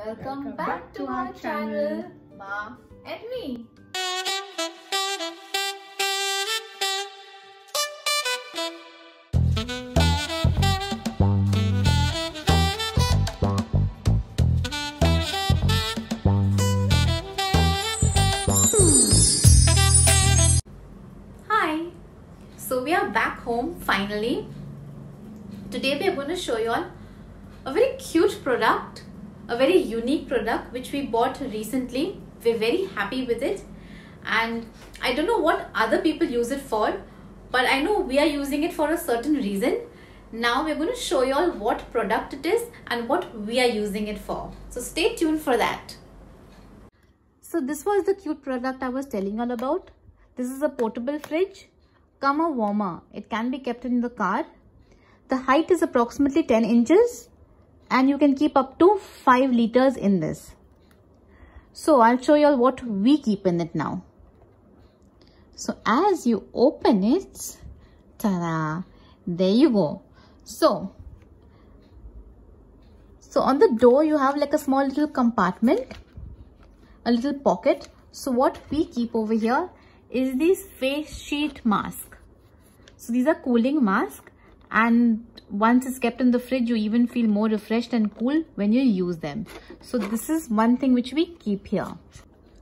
Welcome back to our channel, Ma and me. Hi, so we are back home finally. Today we are going to show you all a very cute product, a very unique product which we bought recently. We're very happy with it, and I don't know what other people use it for, but I know we are using it for a certain reason. Now we're going to show you all what product it is and what we are using it for. So stay tuned for that. So this was the cute product I was telling you all about. This is a portable fridge, come a warmer. It can be kept in the car. The height is approximately 10 inches and you can keep up to 5 liters in this. So I'll show you all what we keep in it now. So as you open it, ta-da, there you go. So on the door you have like a small little compartment, a little pocket. So what we keep over here is these face sheet mask. So these are cooling masks, and once it's kept in the fridge you even feel more refreshed and cool when you use them. So this is one thing which we keep here,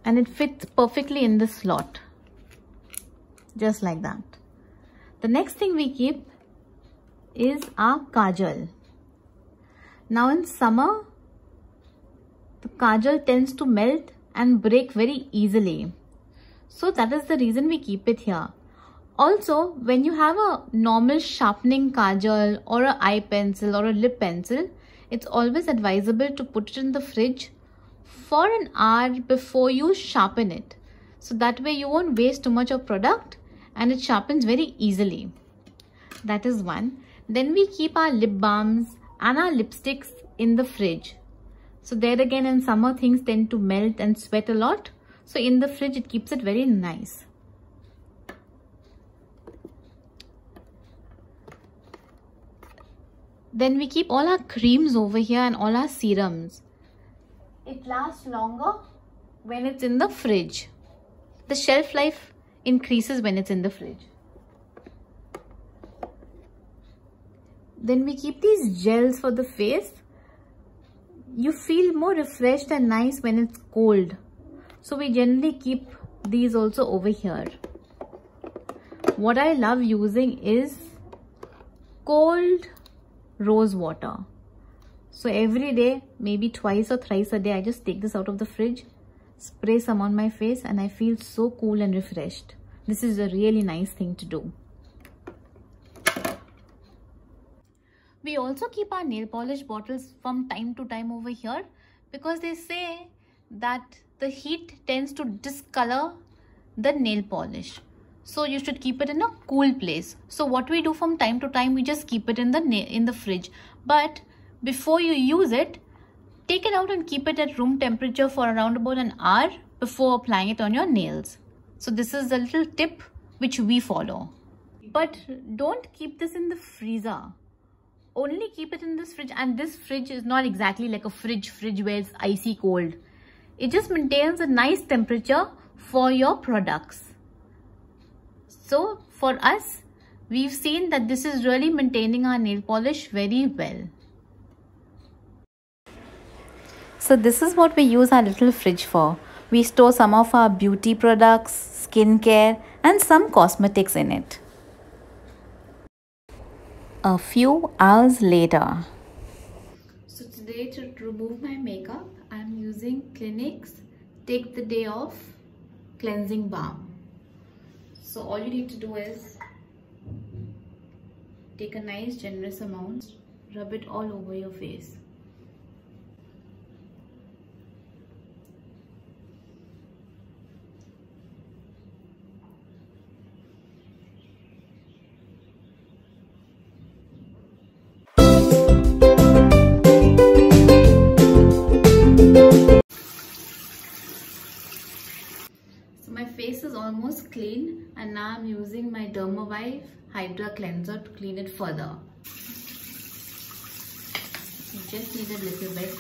and it fits perfectly in the slot, just like that. The next thing we keep is our kajal. Now in summer the kajal tends to melt and break very easily, so that is the reason we keep it here. Also, when you have a normal sharpening kajal or an eye pencil or a lip pencil, it's always advisable to put it in the fridge for an hour before you sharpen it. So that way you won't waste too much of product and it sharpens very easily. That is one. Then we keep our lip balms and our lipsticks in the fridge. So there again, in summer things tend to melt and sweat a lot. So in the fridge it keeps it very nice. Then we keep all our creams over here and all our serums. It lasts longer when it's in the fridge. The shelf life increases when it's in the fridge. Then we keep these gels for the face. You feel more refreshed and nice when it's cold. So we generally keep these also over here. What I love using is cold rose water. So every day, maybe twice or thrice a day, I just take this out of the fridge, spray some on my face, and I feel so cool and refreshed. This is a really nice thing to do. We also keep our nail polish bottles from time to time over here, because they say that the heat tends to discolor the nail polish. So you should keep it in a cool place. So what we do from time to time, we just keep it in the fridge. But before you use it, take it out and keep it at room temperature for around about an hour before applying it on your nails. So this is a little tip which we follow. But don't keep this in the freezer. Only keep it in this fridge. And this fridge is not exactly like a fridge where it's icy cold. It just maintains a nice temperature for your products. So for us, we've seen that this is really maintaining our nail polish very well. So this is what we use our little fridge for. We store some of our beauty products, skincare, and some cosmetics in it. A few hours later. So today, to remove my makeup, I'm using Clinique's Take the Day Off Cleansing Balm. So all you need to do is take a nice generous amount, rub it all over your face. My face is almost clean, and now I'm using my Dermavive Hydra Cleanser to clean it further. You just need a little bit.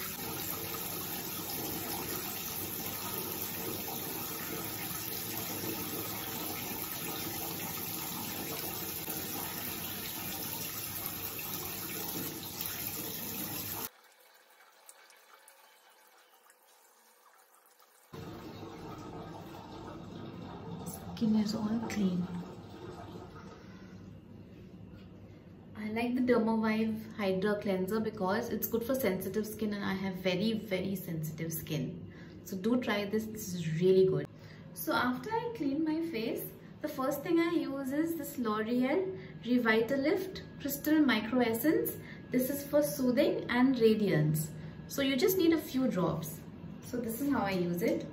skin is all clean. I like the Dermavive Hydra Cleanser because it's good for sensitive skin, and I have very sensitive skin. So do try this. This is really good. So after I clean my face, the first thing I use is this L'Oreal Revitalift Crystal Micro Essence. This is for soothing and radiance. So you just need a few drops. So this is how I use it.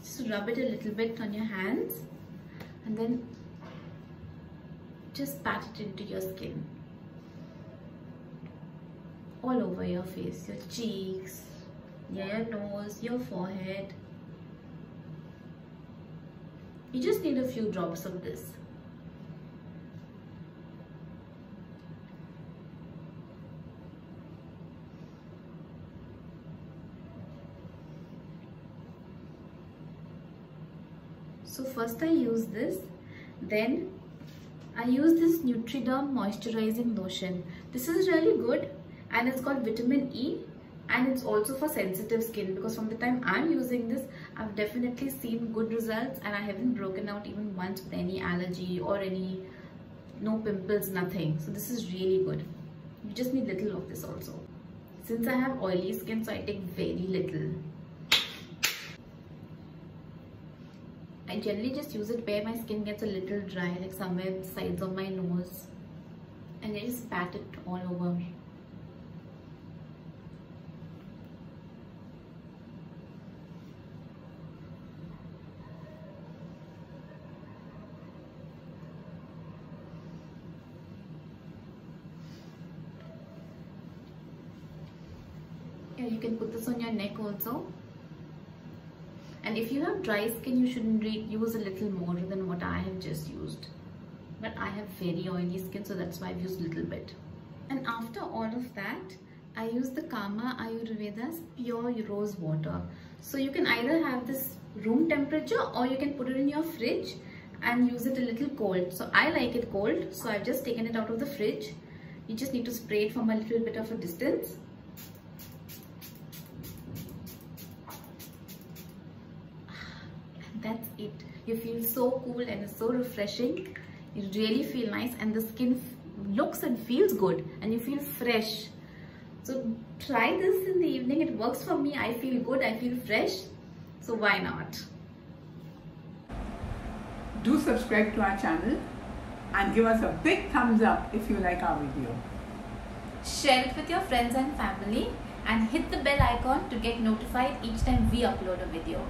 Just rub it a little bit on your hands and then just pat it into your skin. All over your face, your cheeks, your nose, your forehead. You just need a few drops of this. So first I use this, then I use this Nutriderm Moisturizing Lotion. This is really good and it's got vitamin E, and it's also for sensitive skin, because from the time I'm using this, I've definitely seen good results and I haven't broken out even once with any allergy or no pimples, nothing. So this is really good. You just need little of this also. Since I have oily skin, so I take very little. I generally just use it where my skin gets a little dry, like somewhere on the sides of my nose, and I just pat it all over. Yeah, you can put this on your neck also. And if you have dry skin, you shouldn't use a little more than what I have just used. But I have very oily skin, so that's why I've used a little bit. And after all of that, I use the Kama Ayurveda's Pure Rose Water. So you can either have this room temperature or you can put it in your fridge and use it a little cold. So I like it cold, so I've just taken it out of the fridge. You just need to spray it from a little bit of a distance. That's it. You feel so cool and it's so refreshing. You really feel nice and the skin looks and feels good and you feel fresh. So try this in the evening. It works for me. I feel good. I feel fresh. So why not? Do subscribe to our channel and give us a big thumbs up if you like our video. Share it with your friends and family and hit the bell icon to get notified each time we upload a video.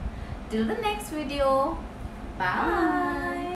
Till the next video. Bye.